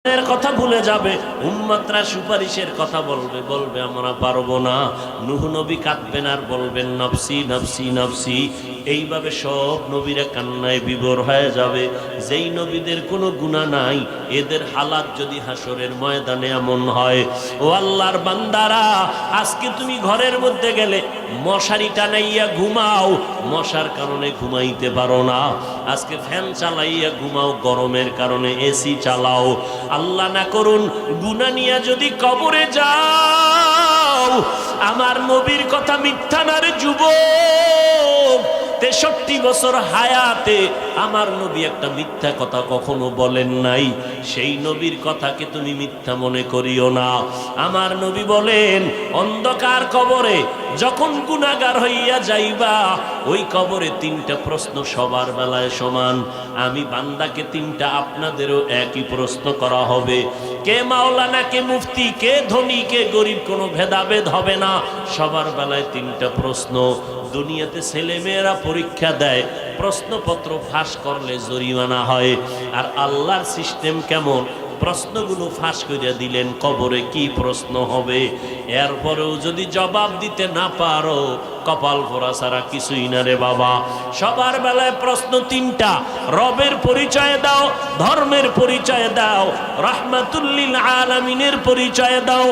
এর কথা ভুলে যাবে, উম্মতরা সুপারিশের কথা বলবে, বলবে আমরা পারবো না। নূহ নবী কাঁদবেন আর বলবেন নফসি নফসি নফসি। এইভাবে সব নবীরা কান্নায় বিভোর হয়ে যাবে। যেই নবীদের কোনো গুনাহ নাই, এদের হালাত যদি হাসরের ময়দানে এমন হয়, ও আল্লাহর বান্দারা, আজকে তুমি ঘরের মধ্যে গেলে মশারি টানাইয়া ঘুমাও, মশার কারণে ঘুমাইতে পারো না। আজকে ফ্যান চালাইয়া ঘুমাও, গরমের কারণে এসি চালাও। আল্লাহ না করুন গুনাহ নিয়ে যদি কবরে যাও, আমার নবীর কথা মিথ্যা না রে যুবক। 63 বছর হায়াতে আমার নবী একটা মিথ্যা কথা কখনো বলেন নাই। সেই নবীর কথাকে তুমি মিথ্যা মনে করিও না। আমার নবী বলেন, অন্ধকার কবরে যখন গুনাহগার হইয়া যাইবা, ওই কবরে 3টা প্রশ্ন সবার বেলায় সমান। আমি বান্দাকে 3টা, আপনাদেরও একই প্রশ্ন করা হবে। কে মাওলানা, কে মুফতি, কে ধনী, কে গরিব, কোনো ভেদাভেদ হবে না। সবার বেলায় 3টা প্রশ্ন। দুনিয়াতে ছেলে মেয়েরা পরীক্ষা দেয়, প্রশ্নপত্র ফাঁস করলে জরিমানা হয়। আর আল্লাহর সিস্টেম কেমন? প্রশ্নগুলো ফাঁস করে দিলেন, কবরে কি প্রশ্ন হবে। এরপরেও যদি জবাব দিতে না পারো, কপাল পোড়া ছাড়া কিছুই না রে বাবা। সবার বেলায় প্রশ্ন 3টা। রবের পরিচয় দাও, ধর্মের পরিচয় দাও, রাহমাতুল লিল আলামিনের পরিচয় দাও।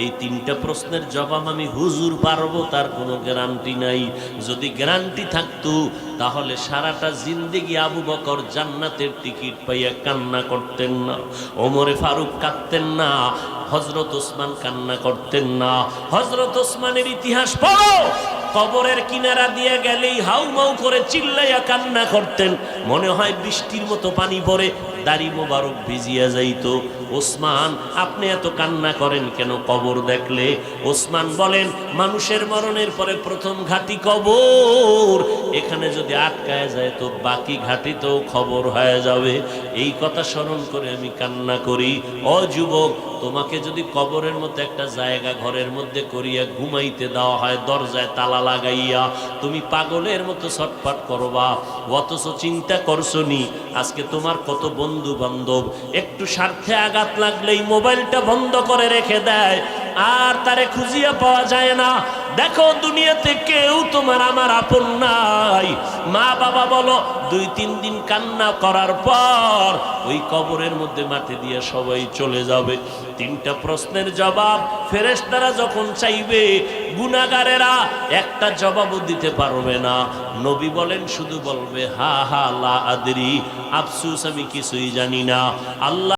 এই 3টা প্রশ্নের জবাব আমি হুজুর পারবো তার কোনো গ্যারান্টি নাই। যদি গ্যারান্টি থাকতো, তাহলে সারাটা জিন্দেগি আবু বকর জান্নাতের টিকিট পাইয়া কান্না করতেন না, ওমরে ফারুক কাঁদতেন না, হযরত ওসমান কান্না করতেন না। হযরত ওসমানের ইতিহাস পড়ো, কবরের কিনারা দিয়ে গেলেই হাউমাউ করে চিল্লাইয়া কান্না করতেন। মনে হয় বৃষ্টির মতো পানি পড়ে, দাড়ি মোবারক ভিজিয়া যাইতো। ওসমান, আপনি এত কান্না করেন কেন কবর দেখলে? ওসমান বলেন, মানুষের মরণের পরে প্রথম ঘাটি কবর, এখানে যদি আটকায় যায় তো বাকি ঘাটিতেও খবর হয়ে যাবে। এই কথা স্মরণ করে আমি কান্না করি। ও যুবক, তোমাকে যদি কবরের মতো একটা জায়গা ঘরের মধ্যে করিয়া ঘুমাইতে দেওয়া হয়, দরজায় তালা লাগাইয়া, তুমি পাগলের মতো ছটফট করবা। অথচ চিন্তা করছো নি, আজকে তোমার কত বন্ধু বান্ধব একটু স্বার্থে আঘাত লাগলেই মোবাইলটা বন্ধ করে রেখে দেয়, আর তারে খুঁজিয়া পাওয়া যায় না। দেখো, দুনিয়াতে কেউ তোমার আমার আপন নাই। মা বাবা বলো, 2-3 দিন কান্না করার পর ওই কবরের মধ্যে মাটি দিয়ে সবাই চলে যাবে। 3টা প্রশ্নের জবাব ফেরেশতারা যখন চাইবে, গুনাহগারেরা একটা জবাবও দিতে পারবে না। নবী বলেন, শুধু বলবে হা হা লা আদরি, আফসোস আমি কিছুই জানি না। আল্লাহ